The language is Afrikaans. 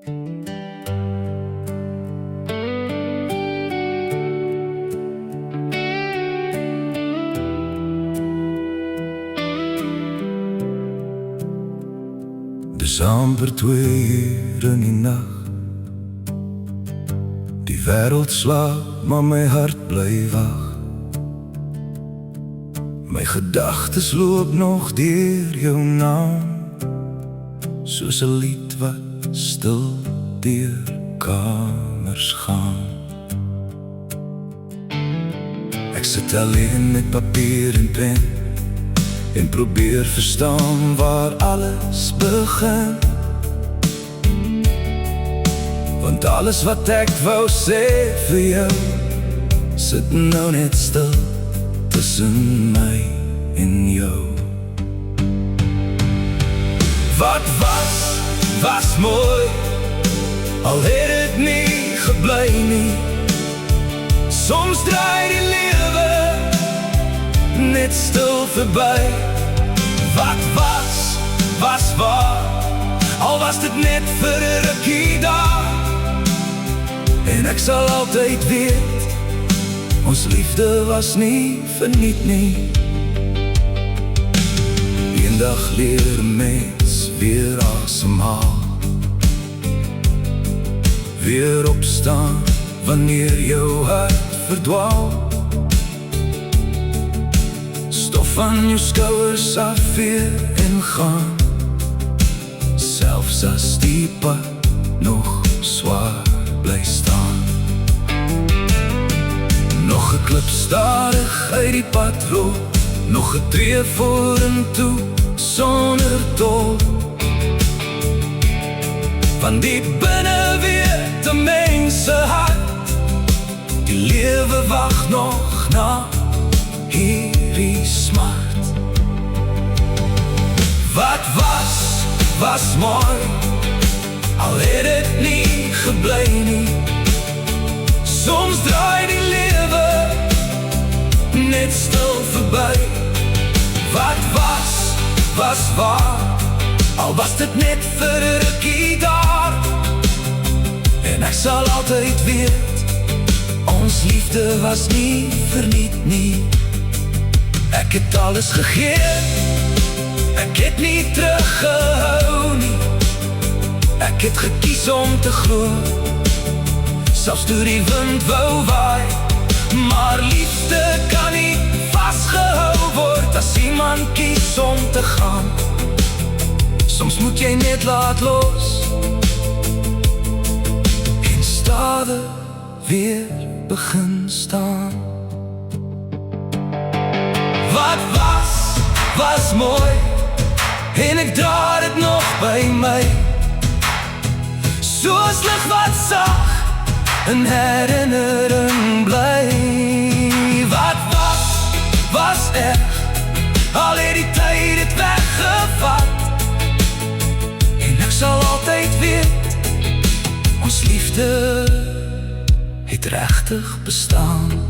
Dis amper 2 uur in die nag. Die wêreld slaap, maar my hart bly wag. My gedagtes loop nog deur jou naam, soos 'n lied wat stil deur kamers gaan. Ek sit alleen met papier en pen en probeer verstaan waar alles begin. Want alles wat ek wou sê vir jou sit nou net stil tussen my en jou. Wat was mooi, al het dit nie gebly nie. Soms draai die lewe net stil verby. Wat was waar, al was dit net vir 'n rukkie daar. En ek sal altyd weet, ons liefde was nie verniet nie. Eendag leer 'n mens weer asemhaal, weer opstaan wanneer jou hart verdwaal. Stof van jou skouers af weer en gaan, selfs as die pad nog swaar bly staan. Nog 'n klip stadig uit die pad rol, nog 'n tree vorentoe sonder tol. Van die binne weet 'n mens se hart, die lewe wag nog na hierdie smart. Wat was mooi, al het dit nie gebly nie. Soms draai die lewe net stil verby. Wat was waar, al was dit net vir 'n rukkie daar. En ek sal altyd weet, ons liefde was nie verniet nie. Ek het alles gegee, ek het nie teruggehou nie. Ek het gekies om te glo, selfs toe die wind wou waai. Maar liefde kan nie vasgehou word as iemand kies om te gaan. Soms moet jy net laat los en stadig weer begin staan. Wat was mooi, en ek dra dit nog by my, soos lig wat sag in herinnering bly. Wat was echt, al het die tyd het weggevat. En ek sal altyd weet, ons liefde het regtig bestaan.